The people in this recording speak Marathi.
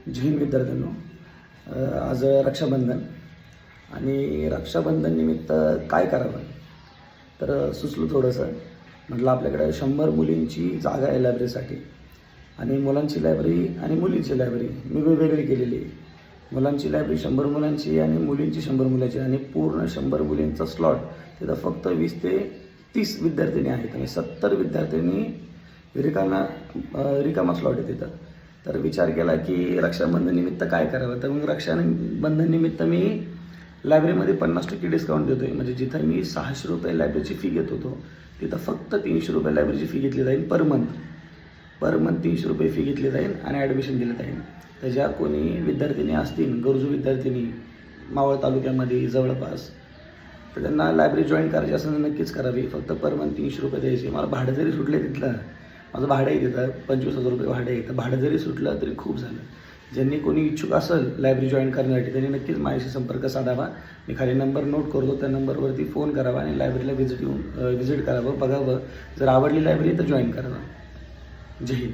जय हिंद विद्यार्थ्यांनो. आज रक्षाबंधन आणि रक्षाबंधन निमित्त काय करावं तर सुचलं थोडंसं. म्हटलं आपल्याकडे 100 मुलींची जागा आहे लायब्ररीसाठी आणि मुलांची लायब्ररी आणि मुलींची लायब्ररी मी वेगवेगळी केलेली आहे. मुलांची लायब्ररी 100 मुलांची आणि मुलींची 100 मुलांची आणि पूर्ण 100 मुलींचा स्लॉट तिथं फक्त 20 ते 30 विद्यार्थिनी आहेत आणि 70 विद्यार्थिनी रिकामा स्लॉट आहे तिथं. तर विचार केला की रक्षाबंधन निमित्त काय करावं, तर मग रक्षाबंधन निमित्त मी लायब्ररीमध्ये 50% डिस्काउंट देतो आहे. म्हणजे जिथं मी 600 रुपये लायब्ररीची फी घेत होतो तिथं फक्त 300 रुपये लायब्ररीची फी घेतली जाईल पर मंथ 300 रुपये फी घेतली जाईल आणि ॲडमिशन दिलं जाईल. तर ज्या कोणी विद्यार्थिनी असतील, गरजू विद्यार्थिनी मावळ तालुक्यामध्ये जवळपास, तर त्यांना लायब्ररी जॉईन करायची असेल तर नक्कीच करावी. फक्त पर मंथ 300 रुपये द्यायचे. मला भाडं जरी सुटले तिथलं, माझं भाडं आहे तिथं 25,000 रुपये भाडं आहे, तर भाडं जरी सुटलं तरी खूप झालं. ज्यांनी कोणी इच्छुक असेल लायब्ररी जॉईन करण्यासाठी त्यांनी नक्कीच माझ्याशी संपर्क साधावा. मी खाली नंबर नोट करतो, त्या नंबरवरती फोन करावा आणि लायब्ररीला व्हिजिट करावं, बघावं. जर आवडली लायब्ररी तर जॉईन करावं. जय हिंद.